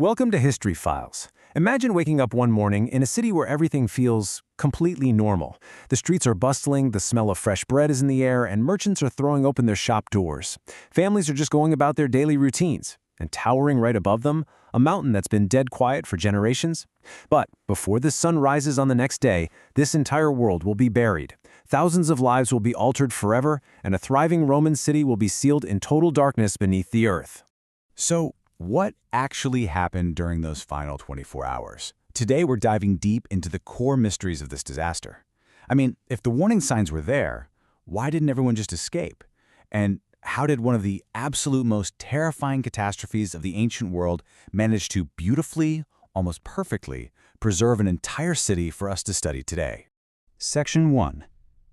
Welcome to History Files. Imagine waking up one morning in a city where everything feels completely normal. The streets are bustling, the smell of fresh bread is in the air, and merchants are throwing open their shop doors. Families are just going about their daily routines. And towering right above them, a mountain that's been dead quiet for generations. But before the sun rises on the next day, this entire world will be buried. Thousands of lives will be altered forever, and a thriving Roman city will be sealed in total darkness beneath the earth. So, what actually happened during those final 24 hours? Today we're diving deep into the core mysteries of this disaster. I mean, if the warning signs were there, why didn't everyone just escape? And how did one of the absolute most terrifying catastrophes of the ancient world manage to beautifully, almost perfectly, preserve an entire city for us to study today? Section 1.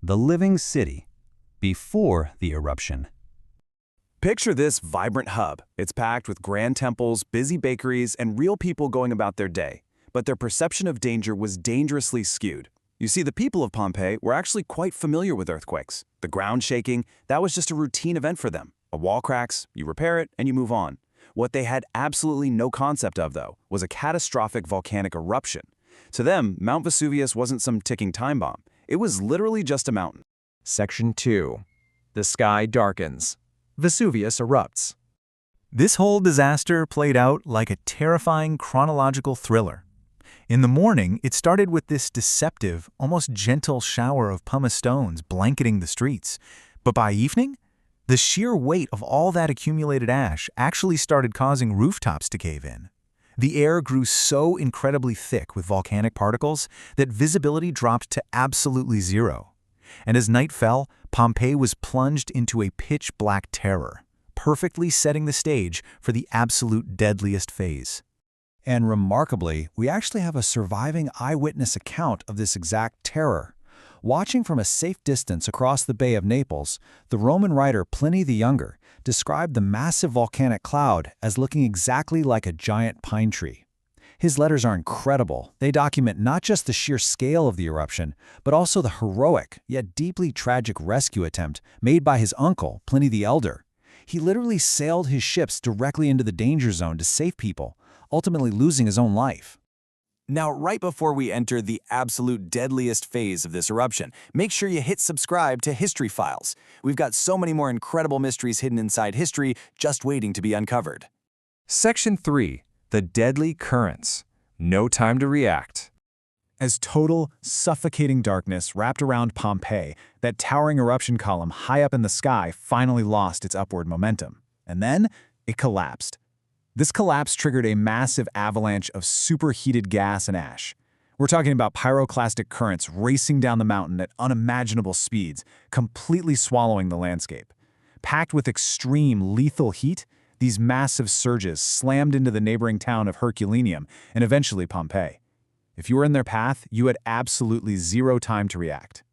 The Living City. Before the eruption. Picture this vibrant hub. It's packed with grand temples, busy bakeries, and real people going about their day. But their perception of danger was dangerously skewed. You see, the people of Pompeii were actually quite familiar with earthquakes. The ground shaking, that was just a routine event for them. A wall cracks, you repair it, and you move on. What they had absolutely no concept of, though, was a catastrophic volcanic eruption. To them, Mount Vesuvius wasn't some ticking time bomb. It was literally just a mountain. Section 2. The sky darkens. Vesuvius erupts. This whole disaster played out like a terrifying chronological thriller. In the morning, it started with this deceptive, almost gentle shower of pumice stones blanketing the streets. But by evening, the sheer weight of all that accumulated ash actually started causing rooftops to cave in. The air grew so incredibly thick with volcanic particles that visibility dropped to absolutely zero. And as night fell, Pompeii was plunged into a pitch-black terror, perfectly setting the stage for the absolute deadliest phase. And remarkably, we actually have a surviving eyewitness account of this exact terror. Watching from a safe distance across the Bay of Naples, the Roman writer Pliny the Younger described the massive volcanic cloud as looking exactly like a giant pine tree. His letters are incredible. They document not just the sheer scale of the eruption, but also the heroic, yet deeply tragic rescue attempt made by his uncle, Pliny the Elder. He literally sailed his ships directly into the danger zone to save people, ultimately losing his own life. Now, right before we enter the absolute deadliest phase of this eruption, make sure you hit subscribe to History Files. We've got so many more incredible mysteries hidden inside history just waiting to be uncovered. Section 3. The deadly currents. No time to react. As total, suffocating darkness wrapped around Pompeii, that towering eruption column high up in the sky finally lost its upward momentum. And then, it collapsed. This collapse triggered a massive avalanche of superheated gas and ash. We're talking about pyroclastic currents racing down the mountain at unimaginable speeds, completely swallowing the landscape. Packed with extreme, lethal heat, these massive surges slammed into the neighboring town of Herculaneum and eventually Pompeii. If you were in their path, you had absolutely zero time to react.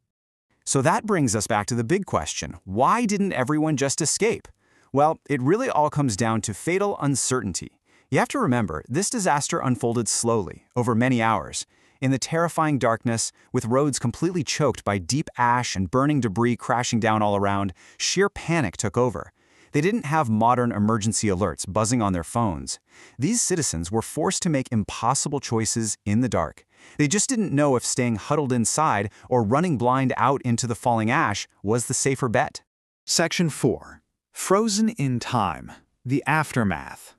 So that brings us back to the big question. Why didn't everyone just escape? Well, it really all comes down to fatal uncertainty. You have to remember, this disaster unfolded slowly, over many hours. In the terrifying darkness, with roads completely choked by deep ash and burning debris crashing down all around, sheer panic took over. They didn't have modern emergency alerts buzzing on their phones. These citizens were forced to make impossible choices in the dark. They just didn't know if staying huddled inside or running blind out into the falling ash was the safer bet. Section 4. Frozen in time. The aftermath.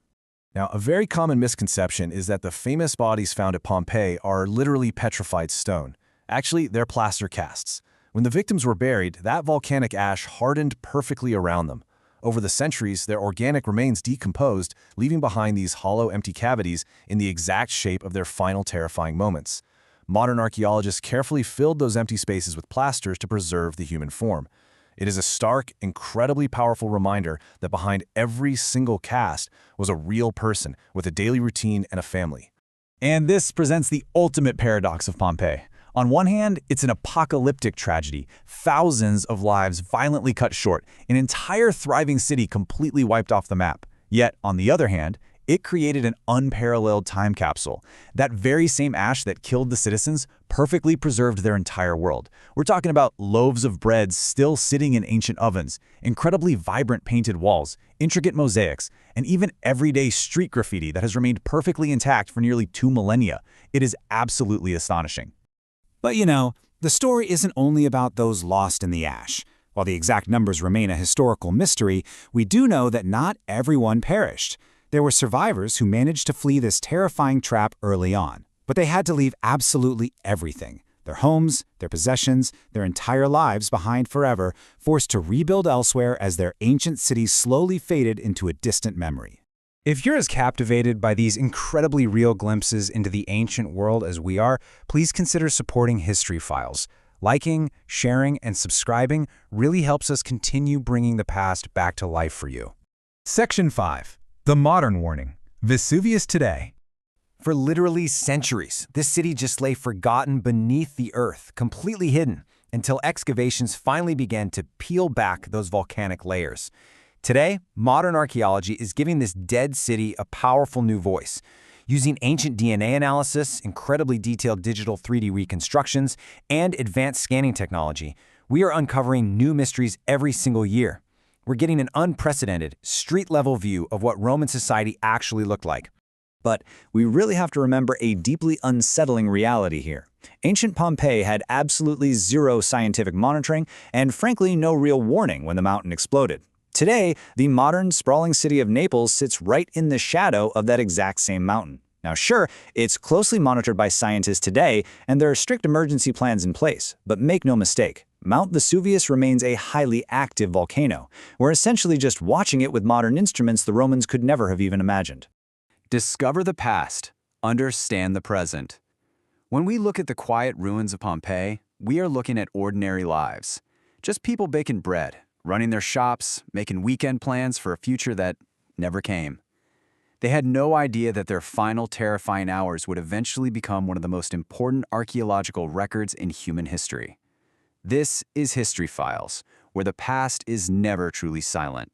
Now, a very common misconception is that the famous bodies found at Pompeii are literally petrified stone. Actually, they're plaster casts. When the victims were buried, that volcanic ash hardened perfectly around them. Over the centuries, their organic remains decomposed, leaving behind these hollow, empty cavities in the exact shape of their final terrifying moments. Modern archaeologists carefully filled those empty spaces with plasters to preserve the human form. It is a stark, incredibly powerful reminder that behind every single cast was a real person with a daily routine and a family. And this presents the ultimate paradox of Pompeii. On one hand, it's an apocalyptic tragedy, thousands of lives violently cut short, an entire thriving city completely wiped off the map. Yet, on the other hand, It created an unparalleled time capsule. That very same ash that killed the citizens perfectly preserved their entire world. We're talking about loaves of bread still sitting in ancient ovens, incredibly vibrant painted walls, intricate mosaics, and even everyday street graffiti that has remained perfectly intact for nearly 2 millennia. It is absolutely astonishing. But the story isn't only about those lost in the ash. While the exact numbers remain a historical mystery, we do know that not everyone perished. There were survivors who managed to flee this terrifying trap early on, but they had to leave absolutely everything. Their homes, their possessions, their entire lives behind forever, forced to rebuild elsewhere as their ancient cities slowly faded into a distant memory. If you're as captivated by these incredibly real glimpses into the ancient world as we are, please consider supporting History Files. Liking, sharing, and subscribing really helps us continue bringing the past back to life for you. Section 5. The Modern Warning. Vesuvius Today. For literally centuries, this city just lay forgotten beneath the earth, completely hidden, until excavations finally began to peel back those volcanic layers. Today, modern archaeology is giving this dead city a powerful new voice. Using ancient DNA analysis, incredibly detailed digital 3D reconstructions, and advanced scanning technology, we are uncovering new mysteries every single year. We're getting an unprecedented, street-level view of what Roman society actually looked like. But we really have to remember a deeply unsettling reality here. Ancient Pompeii had absolutely zero scientific monitoring and, frankly, no real warning when the mountain exploded. Today, the modern, sprawling city of Naples sits right in the shadow of that exact same mountain. Now sure, it's closely monitored by scientists today, and there are strict emergency plans in place, but make no mistake, Mount Vesuvius remains a highly active volcano. We're essentially just watching it with modern instruments the Romans could never have even imagined. Discover the past, understand the present. When we look at the quiet ruins of Pompeii, we are looking at ordinary lives. Just people baking bread, running their shops, making weekend plans for a future that never came. They had no idea that their final terrifying hours would eventually become one of the most important archaeological records in human history. This is History Files, where the past is never truly silent.